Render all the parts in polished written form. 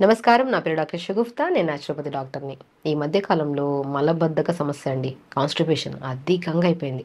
నమస్కారం. నా పేరు డాక్టర్ షగుఫ్తా. నేను న్యాచురోపతి డాక్టర్‌ని. ఈ మధ్య కాలంలో మలబద్ధక సమస్య అండి. కాన్‌స్టిపేషన్ అధికంగా అయిపోయింది.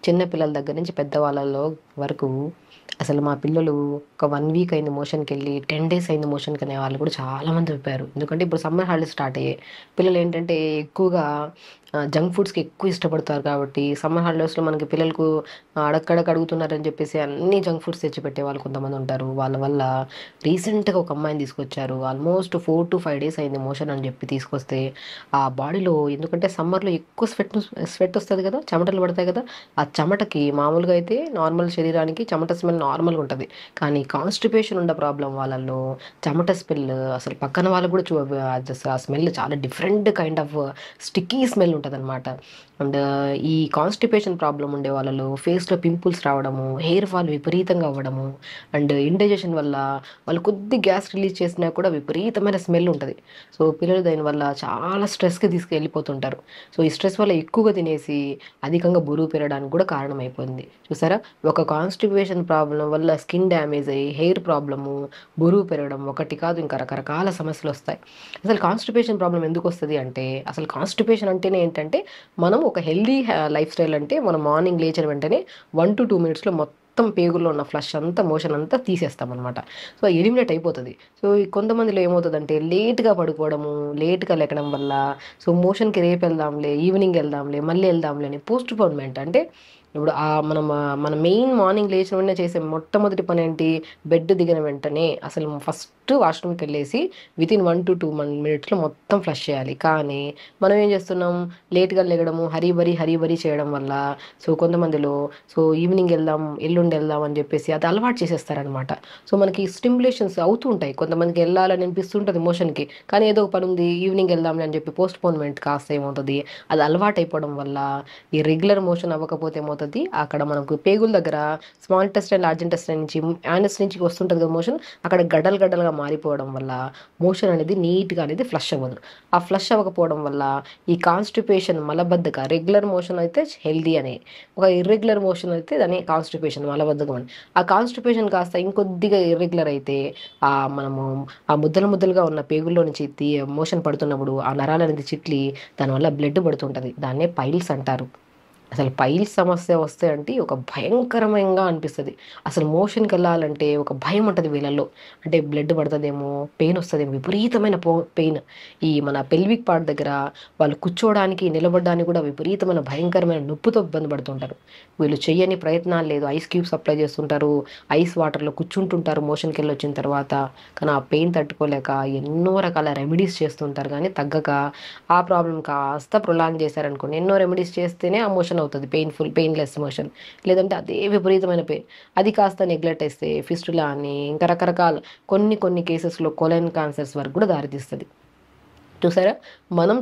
చిన్న పిల్లల దగ్గర నుంచి పెద్దవాళ్ళలో వరకు అసలు మా పిల్లలు ఒక 1 వీక్ అయింది మోషన్‌కెళ్ళి, 10 డేస్ అయింది మోషన్‌కి అనే వాళ్ళు కూడా చాలామంది అయిపోయారు. ఎందుకంటే ఇప్పుడు సమ్మర్ హాలిడేస్ స్టార్ట్ అయ్యాయి. పిల్లలేంటంటే ఎక్కువగా జంక్ ఫుడ్స్‌కి ఎక్కువ ఇష్టపడతారు కాబట్టి సమ్మర్ హాలిడేస్‌లో మనకి పిల్లలకు అడక్కడక అడుగుతున్నారని చెప్పేసి అన్ని జంక్ ఫుడ్స్ తెచ్చిపెట్టేవాళ్ళు కొంతమంది ఉంటారు. వాళ్ళ వల్ల రీసెంట్‌గా ఒక అమ్మాయిని తీసుకొచ్చారు. ఆల్మోస్ట్ 4-5 డేస్ అయింది మోషన్ అని చెప్పి తీసుకొస్తే, ఆ బాడీలో ఎందుకంటే సమ్మర్‌లో ఎక్కువ స్వెట్ వస్తది కదా! చెమటలు పడతాయి కదా! ఆ చెమటకి మామూలుగా అయితే నార్మల్ శరీరానికి చెమట స్మెల్ నార్మల్‌గా ఉంటది. కానీ కాన్‌స్టిపేషన్ ఉన్న ప్రాబ్లమ్ వాళ్ళలో చెమట స్మెల్ అసలు పక్కన వాళ్ళకి కూడా ఆ స్మెల్ చాలా different kind of sticky smell ఉంటదనమాట. అండ్ ఈ కాన్‌స్టిపేషన్ ప్రాబ్లమ్ ఉండే వాళ్ళలో ఫేస్‌లో పింపుల్స్ రావడము, హెయిర్ ఫాల్ విపరీతంగా అవ్వడము, అండ్ ఇండైజెషన్ వల్ల వాళ్ళు కొద్ది గ్యాస్ రిలీజ్ చేసినా కూడా విపరీతమైన స్మెల్ ఉంటది. సో, పిల్లలు దానివల్ల చాలా స్ట్రెస్‌కి తీసుకెళ్ళిపోతుంటారు. సో, ఈ స్ట్రెస్ వల్ల ఎక్కువగా తినేసి అధికంగా బరువు పెరగడానికి కూడా కారణమైపోయింది. చూసారా? ఒక కాన్‌స్టిపేషన్ ప్రాబ్లమ్ వల్ల స్కిన్ డ్యామేజ్ అయ్యి, హెయిర్ ప్రాబ్లము, బరువు పెరగడం ఒకటి కాదు ఇంకా రకరకాల సమస్యలొస్తాయి. అసలు కాన్‌స్టిపేషన్ ప్రాబ్లమ్ ఎందుకొస్తది అంటే, అసలు కాన్‌స్టిపేషన్ అంటేనే ఏంటంటే, మనం ఒక హెల్తీ లైఫ్ స్టైల్ అంటే మనం మార్నింగ్ లేచిన వెంటనే 1-2 మినిట్స్‌లో మొత్తం పేగుల్లో ఉన్న ఫ్లష్ అంతా, మోషన్ అంతా తీసేస్తామనమాట. సో, ఎలిమినేట్ అయిపోతది. సో, ఈ కొంతమందిలో ఏమవుతదంటే లేట్‌గా పడుకోవడము, లేట్‌గా లెగడం వల్ల సో, మోషన్‌కి రేపెళ్దాంలే, ఈవినింగ్ ఎళ్దాంలే, మళ్ళీ ఎళ్దాంలే అని పోస్ట్‌పోన్‌మెంట్ అంటే ఇప్పుడు మన మెయిన్ మార్నింగ్ లేచిన వెంటనే చేసే మొట్టమొదటి పనేంటి? బెడ్ దిగిన వెంటనే అసలు ఫస్ట్ వాష్‌రూమ్‌కెళ్ళేసి వితిన్ 1-2 మినిట్స్‌లో మొత్తం ఫ్లష్ చేయాలి. కానీ మనం ఏం చేస్తున్నాం? లేట్‌గా లెగడము, హరీ బరీ చేయడం వల్ల సో, కొంతమందిలో సో, ఈవినింగ్ ఎళ్దాం, ఎల్లుండి ఎళ్దాం అని జెప్పేసి అది అలవాటు చేసేస్తారనమాట. సో, మనకి స్టిమ్యులేషన్స్ అవుతూ ఉంటాయి. కొంతమందికి ఎళ్ళాలని అనిపిస్తుంటది మోషన్‌కి. కానీ ఏదో ఒక పనుంది ఈవినింగ్ ఎళ్దాంలే అని జెప్పి పోస్ట్‌పోన్‌మెంట్ కాస్త ఏమవుతది? అది అలవాటయిపోవడం వల్ల ఈ రెగ్యులర్ మోషన్ అవ్వకపోతే ఏమవుతది? అక్కడ మనకు పేగుల దగ్గర స్మాల్ ఇంటెస్టైన్, లార్జ్ ఇంటెస్టైన్ నుంచి యానస్ నుంచి వస్తుంటది కదా మోషన్. అక్కడ గడ్డలు గడ్డలుగా మారిపోవడం వల్ల మోషన్ అనేది నీట్‌గా అనేది ఫ్లష్ అవ్వదు. ఆ ఫ్లష్ అవ్వకపోవడం వల్ల ఈ కాన్‌స్టిపేషన్ మలబద్ధక రెగ్యులర్ మోషన్ అయితే హెల్తీ అని. ఒక ఇర్రెగ్యులర్ మోషన్ అయితే దాన్ని కాన్‌స్టిపేషన్ మలబద్ధకం అని. ఆ కాన్‌స్టిపేషన్ కాస్త ఇంకొద్దిగా ఇర్రెగ్యులర్ అయితే మనము ఆ ముద్దలు ముద్దలుగా ఉన్న పేగుల్లో నుంచి మోషన్ పడుతున్నప్పుడు ఆ నరాలనేది చిట్లి దానివల్ల బ్లడ్ పడుతుంటది. దాన్నే పైల్స్ అంటారు. అసలు పైల్స్ సమస్య వస్తే అంటే ఒక భయంకరమంగా అనిపిస్తది. అసలు మోషన్‌కెళ్ళాలంటే ఒక భయం ఉంటది వీళ్ళల్లో. అంటే బ్లడ్ పడతదేమో, పెయిన్ వస్తదేమో, విపరీతమైన పెయిన్. ఈ మన పెల్విక్ పార్ట్ దగ్గర వాళ్ళు కూర్చోవడానికి, నిలబడడానికి కూడా విపరీతమైన భయంకరమైన నొప్పితో ఇబ్బంది పడుతుంటారు. వీళ్ళు చెయ్యని ప్రయత్నాలు లేదు. ఐస్ క్యూబ్స్ అప్లై చేస్తుంటారు. ఐస్ వాటర్‌లో కూర్చుంటుంటారు మోషన్‌కెళ్ళొచ్చిన తర్వాత. కానీ ఆ పెయిన్ తట్టుకోలేక ఎన్నో రకాల రెమెడీస్ చేస్తుంటారు గానీ తగ్గక ఆ ప్రాబ్లమ్ కాస్త ప్రొలాంగ్ చేశారనుకోండి. ఎన్నో రెమెడీస్ చేస్తేనే ఆ మోషన్ అవుతది. Painless motion. లేదంటే అదే విపరీతమైన పెయిన్. అది కాస్త నెగ్లెక్ట్ చేస్తే ఫిస్టులా అని ఇంకా రకరకాల కొన్ని కేసెస్‌లో కొలన్ క్యాన్సర్స్ వరకు కూడా దారితీస్తది. చూసారా? మనం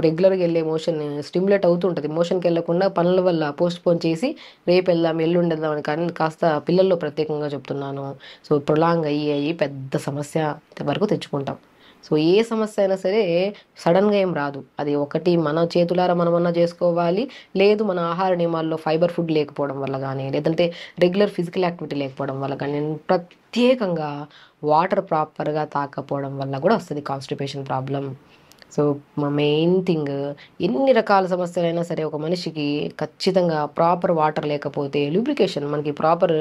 రెగ్యులర్‌గా ఎళ్ళే మోషన్ స్టిమ్యులేట్ అవుతూ ఉంటది. మోషన్‌కెళ్ళకుండా పనుల వల్ల పోస్ట్‌పోన్ చేసి రేపెళ్దాం, ఎల్లుండెళ్దాం అని కానీ కాస్త పిల్లల్లో ప్రత్యేకంగా చెప్తున్నాను. సో, ప్రొలాంగ్ అయ్యి పెద్ద సమస్య వరకు తెచ్చుకుంటాం. సో, ఏ సమస్య అయినా సరే సడెన్‌గా ఏం రాదు. అది ఒకటి మన చేతులారా మనమన్నా చేసుకోవాలి. లేదు మన ఆహార నియమాల్లో ఫైబర్ ఫుడ్ లేకపోవడం వల్ల గానీ, లేదంటే రెగ్యులర్ ఫిజికల్ యాక్టివిటీ లేకపోవడం వల్ల గానీ, ప్రత్యేకంగా వాటర్ ప్రాపర్‌గా తాగకపోవడం వల్ల గూడా వస్తది constipation problem. So, main thing ఎన్ని రకాల సమస్యలైనా సరే ఒక మనిషికి ఖచ్చితంగా ప్రాపర్ వాటర్ లేకపోతే లూబ్రికేషన్ మనకి ప్రాపర్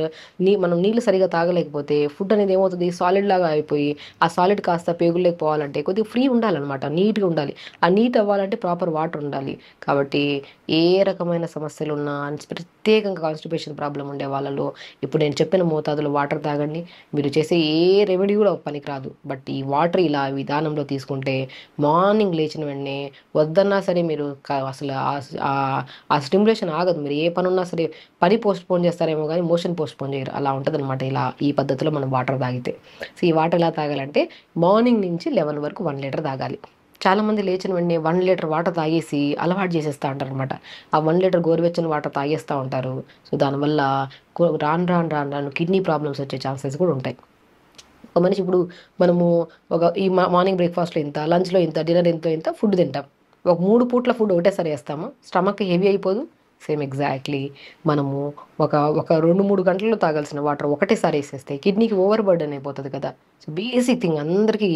మనం నీళ్ళు సరిగ్గా తాగలేకపోతే ఫుడ్ అనేది ఏమవుతది సాలిడ్ లాగా అయిపోయి, ఆ సాలిడ్ కాస్త పేగుల్లోకి పోవాలంటే కొద్దిగా ఫ్రీ ఉండాలనమాట. నీట్‌గా ఉండాలి. ఆ నీట్ అవ్వాలంటే ప్రాపర్ వాటర్ ఉండాలి. కాబట్టి ఏ రకమైన సమస్యలున్నా ప్రత్యేకంగా కాన్‌స్టిపేషన్ ప్రాబ్లమ్ ఉండే వాళ్ళలో ఇప్పుడు నేను చెప్పిన మోతాదులో వాటర్ తాగండి. మీరు చేసే ఏ రెమెడీ కూడా పనికిరాదు. బట్ ఈ వాటర్ ఇలా విధానంలో తీసుకుంటే మార్నింగ్ లేచిన వెంటనే వద్దన్నా సరే మీరు అసలు ఆ స్టిమ్యులేషన్ ఆగదు. మీరు ఏ పనున్నా సరే పని పోస్ట్‌పోన్ చేస్తారేమో గానీ మోషన్ పోస్ట్‌పోన్ చేయరు. అలా ఉంటదనమాట ఇలా ఈ పద్ధతిలో మనం వాటర్ తాగితే. సో, ఈ వాటర్ ఎలా తాగాలంటే మార్నింగ్ నుంచి 11 వరకు 1 లీటర్ తాగాలి. చాలామంది లేచిన వెంటనే 1 లీటర్ వాటర్ తాగేసి అలవాటు చేసేస్తా ఉంటారనమాట. ఆ 1 లీటర్ గోరువెచ్చని వాటర్ తాగేస్తా ఉంటారు. సో, దానివల్ల రాను రాను కిడ్నీ ప్రాబ్లమ్స్ వచ్చే ఛాన్సెస్ కూడా ఉంటాయి. ఒక మనిషి ఇప్పుడు మనము ఒక ఈ మార్నింగ్ బ్రేక్‌ఫాస్ట్‌లో ఇంత, లంచ్‌లో ఇంత, డిన్నర్ ఇంత ఫుడ్ తింటాం. ఒక 3 పూట్ల ఫుడ్ ఒకటేసారి ఏస్తామా? స్టమక్ హెవీ అయిపోదు? Same exactly. మనము ఒక ఒక 2, 3 గంటల్లో తాగాల్సిన వాటర్ ఒకటేసారి వేసేస్తే కిడ్నీకి ఓవర్ బర్డెన్ అయిపోతుంది కదా. సో బేసిక్ థింగ్ అందరికీ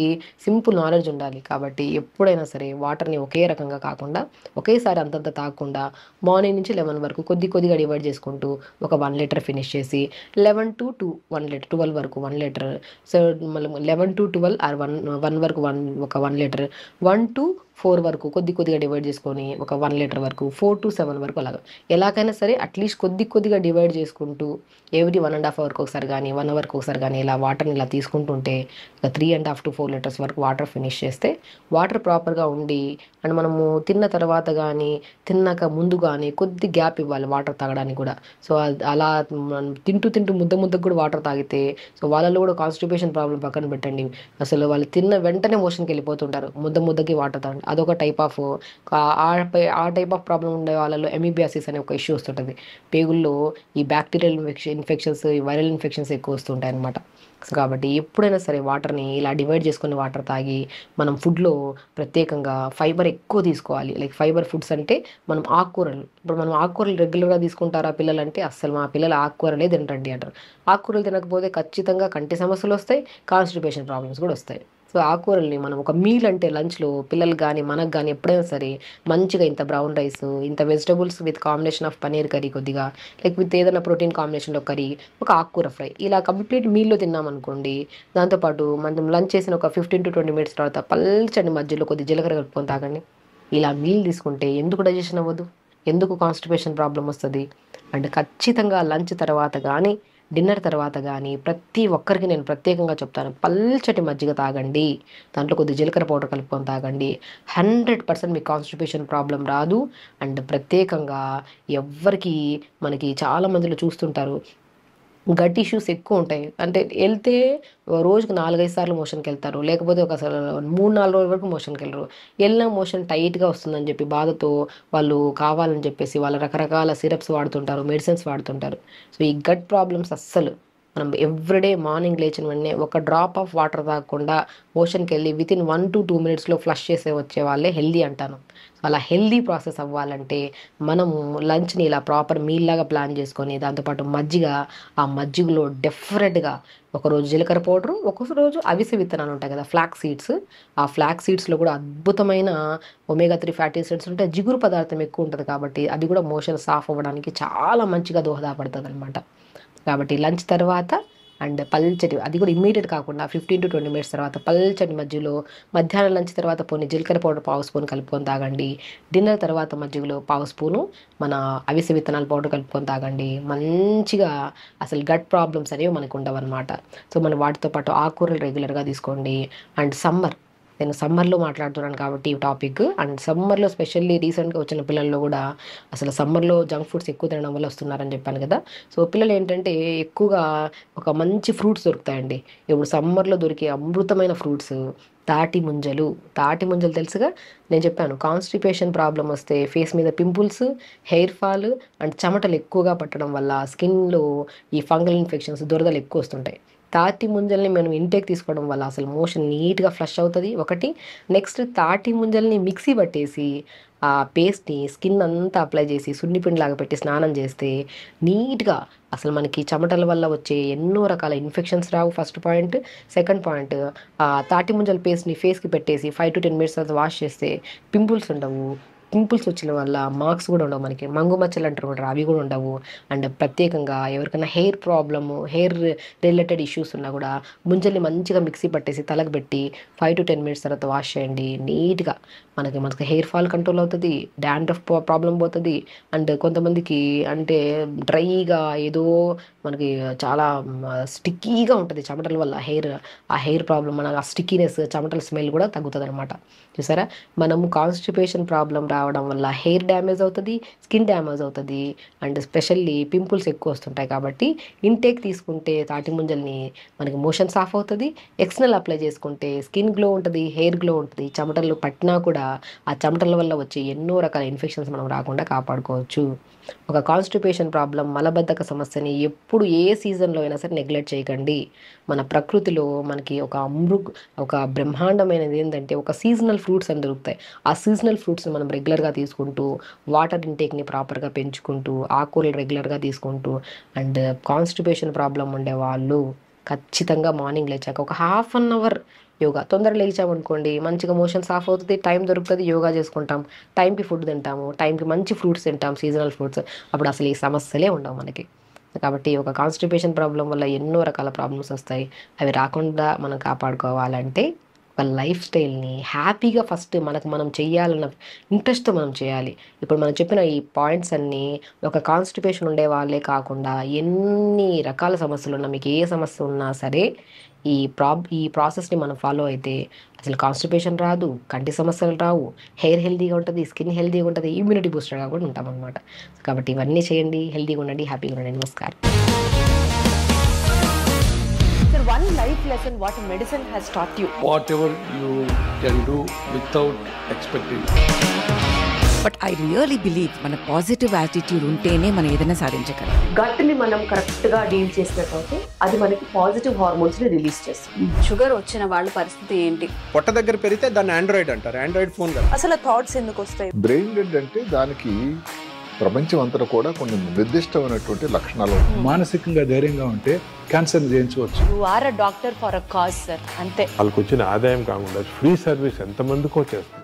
సింపుల్ నాలెడ్జ్ ఉండాలి. కాబట్టి ఎప్పుడైనా సరే వాటర్ని ఒకే రకంగా కాకుండా ఒకేసారి అంతంత తాగకుండా మార్నింగ్ నుంచి 11 వరకు కొద్ది కొద్దిగా డివైడ్ చేసుకుంటూ ఒక 1 లీటర్ ఫినిష్ చేసి 11 to 2 1 లీటర్ 12 వరకు 1 లీటర్. సో మళ్ళీ 11 to 12 ఆర్ 1 వరకు ఒక 1 లీటర్, 1 to 4 వరకు కొద్ది కొద్దిగా డివైడ్ చేసుకొని ఒక 1 లీటర్ వరకు, 4 to 7 వరకు అలాగా ఎలాగైనా సరే అట్లీస్ట్ కొద్ది కొద్దిగా డివైడ్ చేసుకుంటూ ఎవ్రీ 1.5 అవర్కి ఒకసారి కానీ 1 అవర్కి ఒకసారి కానీ ఇలా వాటర్ని ఇలా తీసుకుంటుంటే ఒక 3.5 to 4 లీటర్స్ వరకు వాటర్ ఫినిష్ చేస్తే వాటర్ ప్రాపర్గా ఉండి అండ్ మనము తిన్న తర్వాత కానీ తిన్నాక ముందు కానీ కొద్ది గ్యాప్ ఇవ్వాలి వాటర్ తాగడానికి కూడా. సో అలా మనం తింటూ తింటూ ముద్ద ముద్దకు కూడా వాటర్ తాగితే సో వాళ్ళలో కూడా కాన్స్టిపేషన్ ప్రాబ్లం పక్కన పెట్టండి, అసలు వాళ్ళు తిన్న వెంటనే మోషన్కి వెళ్ళిపోతుంటారు, ముద్ద ముద్దకి వాటర్ తాగండి. అదొక టైప్ ఆఫ్ ఆ టైప్ ఆఫ్ ప్రాబ్లం ఉండే వాళ్ళలో ఎమీబియాసిస్ అనే ఒక ఇష్యూ వస్తుంటుంది. పేగుల్లో ఈ బ్యాక్టీరియల్ ఇన్ఫెక్షన్స్, ఈ వైరల్ ఇన్ఫెక్షన్స్ ఎక్కువ వస్తుంటాయి అనమాట. సో కాబట్టి ఎప్పుడైనా సరే వాటర్ని ఇలా డివైడ్ చేసుకుని వాటర్ తాగి మనం ఫుడ్లో ప్రత్యేకంగా ఫైబర్ ఎక్కువ తీసుకోవాలి. లైక్ ఫైబర్ ఫుడ్స్ అంటే మనం ఆకుకూరలు, ఇప్పుడు మనం ఆకుకూరలు రెగ్యులర్గా తీసుకుంటారా పిల్లలు అంటే అస్సలు మా పిల్లలు ఆకుకూరలే తినరండి అంటారు. ఆకుకూరలు తినకపోతే ఖచ్చితంగా కంటి సమస్యలు వస్తాయి, కాన్స్టిపేషన్ ప్రాబ్లమ్స్ కూడా వస్తాయి. సో ఆకుకూరల్ని మనం ఒక మీల్ అంటే లంచ్లో పిల్లలు కానీ మనకు కానీ ఎప్పుడైనా సరే మంచిగా ఇంత బ్రౌన్ రైస్, ఇంత vegetables with combination of paneer curry కొద్దిగా, లైక్ విత్ ఏదైనా ప్రోటీన్ కాంబినేషన్లో కర్రీ, ఒక ఆకుకూర ఫ్రై ఇలా కంప్లీట్ మీల్లో తిన్నామనుకోండి. దాంతోపాటు మనం లంచ్ చేసిన ఒక 15 to 20 మినిట్స్ తర్వాత పల్చని మధ్యలో కొద్ది జీలకర్ర కలుపుకొని తాగండి. ఇలా మీల్ తీసుకుంటే ఎందుకు డైజెషన్ అవ్వదు, ఎందుకు కాన్స్టిపేషన్ ప్రాబ్లం వస్తుంది. అండ్ ఖచ్చితంగా లంచ్ తర్వాత కానీ డిన్నర్ తర్వాత కానీ ప్రతి ఒక్కరికి నేను ప్రత్యేకంగా చెప్తాను, పల్చటి మజ్జిగ తాగండి, దాంట్లో కొద్ది జీలకర్ర పౌడర్ కలుపుకొని తాగండి. 100% మీకు కాన్స్టిపేషన్ ప్రాబ్లం రాదు. అండ్ ప్రత్యేకంగా ఎవ్వరికి మనకి చాలా మందిలో చూస్తుంటారు గట్ ఇష్యూస్ ఎక్కువ ఉంటాయి. అంటే వెళ్తే రోజుకి 4, 5 సార్లు మోషన్కి వెళ్తారు, లేకపోతే ఒక 3, 4 రోజుల వరకు మోషన్కి వెళ్ళరు. వెళ్ళిన మోషన్ టైట్గా వస్తుందని చెప్పి బాధతో వాళ్ళు కావాలని చెప్పేసి వాళ్ళ రకరకాల సిరప్స్ వాడుతుంటారు, మెడిసిన్స్ వాడుతుంటారు. సో ఈ గట్ ప్రాబ్లమ్స్ అస్సలు మనం ఎవ్రీడే మార్నింగ్ లేచిన వెంటనే ఒక డ్రాప్ ఆఫ్ వాటర్ తాగకుండా మోషన్కి వెళ్ళి వితిన్ 1 to 2 మినిట్స్లో ఫ్లష్ చేసే వచ్చే వాళ్ళే హెల్దీ అంటాను. సో అలా హెల్దీ ప్రాసెస్ అవ్వాలంటే మనము లంచ్ని ఇలా ప్రాపర్ మీల్ లాగా ప్లాన్ చేసుకొని దాంతోపాటు మజ్జిగ, ఆ మజ్జిగలో డెఫినెట్గా ఒకరోజు జీలకర్ర పౌడరు, ఒక్కొక్క రోజు అవిసె విత్తనాలు ఉంటాయి కదా ఫ్లాక్ సీడ్స్, ఆ ఫ్లాక్ సీడ్స్లో కూడా అద్భుతమైన ఒమేగా 3 ఫ్యాటీ యాసిడ్స్ ఉంటాయి, జిగురు పదార్థం ఎక్కువ ఉంటుంది కాబట్టి అది కూడా మోషన్ సాఫ్ అవ్వడానికి చాలా మంచిగా దోహదపడుతుంది అనమాట. కాబట్టి లంచ్ తర్వాత అండ్ పల్చటి, అది కూడా ఇమ్మీడియట్ కాకుండా 15 to 20 మినిట్స్ తర్వాత పల్చటి మజ్జిగలో మధ్యాహ్నం లంచ్ తర్వాత పోనీ జీలకర్ర పౌడర్ 1/2 స్పూన్ కలుపుకొని తాగండి. డిన్నర్ తర్వాత మజ్జిగలో 1/2 స్పూను మన అవిసె విత్తనాల పౌడర్ కలుపుకొని తాగండి. మంచిగా అసలు గట్ ప్రాబ్లమ్స్ అనేవి మనకు ఉండవన్నమాట. సో మనం వాటితో పాటు ఆకుకూరలు రెగ్యులర్గా తీసుకోండి. అండ్ నేను సమ్మర్లో మాట్లాడుతున్నాను కాబట్టి ఈ టాపిక్, అండ్ సమ్మర్లో స్పెషల్లీ రీసెంట్గా వచ్చిన పిల్లల్లో కూడా అసలు సమ్మర్లో జంక్ ఫుడ్స్ ఎక్కువ తినడం వల్ల వస్తున్నారని చెప్పాను కదా. సో పిల్లలు ఏంటంటే ఎక్కువగా ఒక మంచి ఫ్రూట్స్ దొరుకుతాయండి. ఇప్పుడు సమ్మర్లో దొరికే అమృతమైన ఫ్రూట్స్ తాటి ముంజలు తెలుసుగా. నేను చెప్పాను కాన్స్టిపేషన్ ప్రాబ్లం వస్తే ఫేస్ మీద పింపుల్స్, హెయిర్ ఫాల్ అండ్ చెమటలు ఎక్కువగా పట్టడం వల్ల స్కిన్లో ఈ ఫంగల్ ఇన్ఫెక్షన్స్, దురదలు ఎక్కువ వస్తుంటాయి. తాటి ముంజల్ని మనం ఇంటేక్ తీసుకోవడం వల్ల అసలు మోషన్ నీట్గా ఫ్లష్ అవుతుంది ఒకటి. నెక్స్ట్ తాటి ముంజల్ని మిక్సీ పట్టేసి ఆ పేస్ట్ని స్కిన్ అంతా అప్లై చేసి సున్నిపిండిలాగా పెట్టి స్నానం చేస్తే నీట్గా అసలు మనకి చెమటల వల్ల వచ్చే ఎన్నో రకాల ఇన్ఫెక్షన్స్ రావు. First point. సెకండ్ పాయింట్, తాటి ముంజల పేస్ట్ని ఫేస్కి పెట్టేసి 5 to 10 మినిట్స్ తర్వాత వాష్ చేస్తే పింపుల్స్ ఉండవు. పింపుల్స్ వచ్చిన వల్ల మార్క్స్ కూడా ఉండవు, మనకి మంగు మచ్చలు అంటారు కూడా అవి కూడా ఉండవు. అండ్ ప్రత్యేకంగా ఎవరికైనా hair problem, hair related issues ఉన్నా కూడా ముంజల్ని మంచిగా మిక్సీ పట్టేసి తలకు పెట్టి 5 to 10 మినిట్స్ తర్వాత వాష్ చేయండి. నీట్గా మనకి హెయిర్ ఫాల్ కంట్రోల్ అవుతుంది, డాండ్రఫ్ ప్రాబ్లం పోతుంది. అండ్ కొంతమందికి అంటే డ్రైగా ఏదో మనకి చాలా స్టిక్కీగా ఉంటుంది చెమటల వల్ల ఆ హెయిర్ ప్రాబ్లం, మన ఆ స్టిక్కీనెస్, చెమటల స్మెల్ కూడా తగ్గుతుంది అనమాట. చూసారా, మనము కాన్స్టిపేషన్ ప్రాబ్లం రావడం వల్ల హెయిర్ డ్యామేజ్ అవుతుంది, స్కిన్ డ్యామేజ్ అవుతుంది, అండ్ స్పెషల్లీ పింపుల్స్ ఎక్కువ వస్తుంటాయి. కాబట్టి ఇంటేక్ తీసుకుంటే తాటి ముంజల్ని మనకి మోషన్ సాఫ్ అవుతుంది, ఎక్స్టర్నల్ అప్లై చేసుకుంటే స్కిన్ గ్లో ఉంటుంది, హెయిర్ గ్లో ఉంటుంది. చెమటలు పట్టినా కూడా ఆ చెమటల వల్ల వచ్చే ఎన్నో రకాల ఇన్ఫెక్షన్స్ మనం రాకుండా కాపాడుకోవచ్చు. ఒక కాన్స్టిపేషన్ ప్రాబ్లం, మలబద్ధక సమస్యని ఎప్పుడు ఏ సీజన్లో అయినా సరే నెగ్లెక్ట్ చేయకండి. మన ప్రకృతిలో మనకి ఒక బ్రహ్మాండమైనది ఏంటంటే ఒక సీజనల్ ఫ్రూట్స్ అని దొరుకుతాయి. ఆ సీజనల్ ఫ్రూట్స్ని మనం రెగ్యులర్గా తీసుకుంటూ, వాటర్ ఇంటేక్ని ప్రాపర్గా పెంచుకుంటూ, ఆకుకూరలు రెగ్యులర్గా తీసుకుంటూ, అండ్ కాన్స్టిపేషన్ ప్రాబ్లం ఉండే వాళ్ళు ఖచ్చితంగా మార్నింగ్ లేచాక ఒక హాఫ్ అన్ అవర్ యోగా. తొందరగా లేచామనుకోండి మంచిగా మోషన్స్ ఆఫ్ అవుతుంది, టైం దొరుకుతుంది, యోగా చేసుకుంటాం, టైంకి ఫుడ్ తింటాము, టైంకి మంచి ఫ్రూట్స్ తింటాం, సీజనల్ ఫ్రూట్స్. అప్పుడు అసలు ఈ సమస్యలే ఉండవు మనకి. కాబట్టి ఒక కాన్స్టిపేషన్ ప్రాబ్లం వల్ల ఎన్నో రకాల ప్రాబ్లమ్స్ వస్తాయి. అవి రాకుండా మనం కాపాడుకోవాలంటే ఒక లైఫ్ స్టైల్ని హ్యాపీగా ఫస్ట్ మనకు మనం చెయ్యాలన్న ఇంట్రెస్ట్తో మనం చేయాలి. ఇప్పుడు మనం చెప్పిన ఈ పాయింట్స్ అన్నీ ఒక కాన్స్టిపేషన్ ఉండే వాళ్ళే కాకుండా ఎన్ని రకాల సమస్యలు ఉన్నా, మీకు ఏ సమస్య ఉన్నా సరే ఈ ప్రాసెస్ని మనం ఫాలో అయితే అసలు కాన్స్టిపేషన్ రాదు, కంటి సమస్యలు రావు, హెయిర్ హెల్తీగా ఉంటుంది, స్కిన్ హెల్తీగా ఉంటుంది, ఇమ్యూనిటీ బూస్టర్గా కూడా ఉంటాం అనమాట. కాబట్టి ఇవన్నీ చేయండి, హెల్తీగా ఉండండి, హ్యాపీగా ఉండండి. నమస్కారం. One life lesson what medicine has taught you. Whatever you can do without expecting. But I really believe మన పాజిటివ్ యాటిట్యూడ్ ఉంటేనే మనం ఏదైనా సాధించగలం. గట్ని మనం కరెక్ట్గా డీల్ చేసినట్లయితే అది మనకి పాజిటివ్ హార్మోన్స్ని రిలీజ్ చేస్తుంది. షుగర్ వచ్చిన వాళ్ళ పరిస్థితి ఏంటి? పొట్ట దగ్గర పెరిగితే దాన్ని ఆండ్రాయిడ్ అంటారు, ఆండ్రాయిడ్ ఫోన్ కదా. అసలు థాట్స్ ఎందుకు వస్తాయి? బ్రెయిన్ డెడ్ అంటే దానికి ప్రపంచం అంతా కూడా కొన్ని నిర్దిష్టమైనటువంటి లక్షణాలు. మానసికంగా ధైర్యంగా ఉంటే క్యాన్సర్ జయించవచ్చు. You are a doctor for a cause sir, అంతే. వాళ్ళకి వచ్చిన ఆదాయం కాకుండా ఫ్రీ సర్వీస్ ఎంతమందికో చేస్తుంది.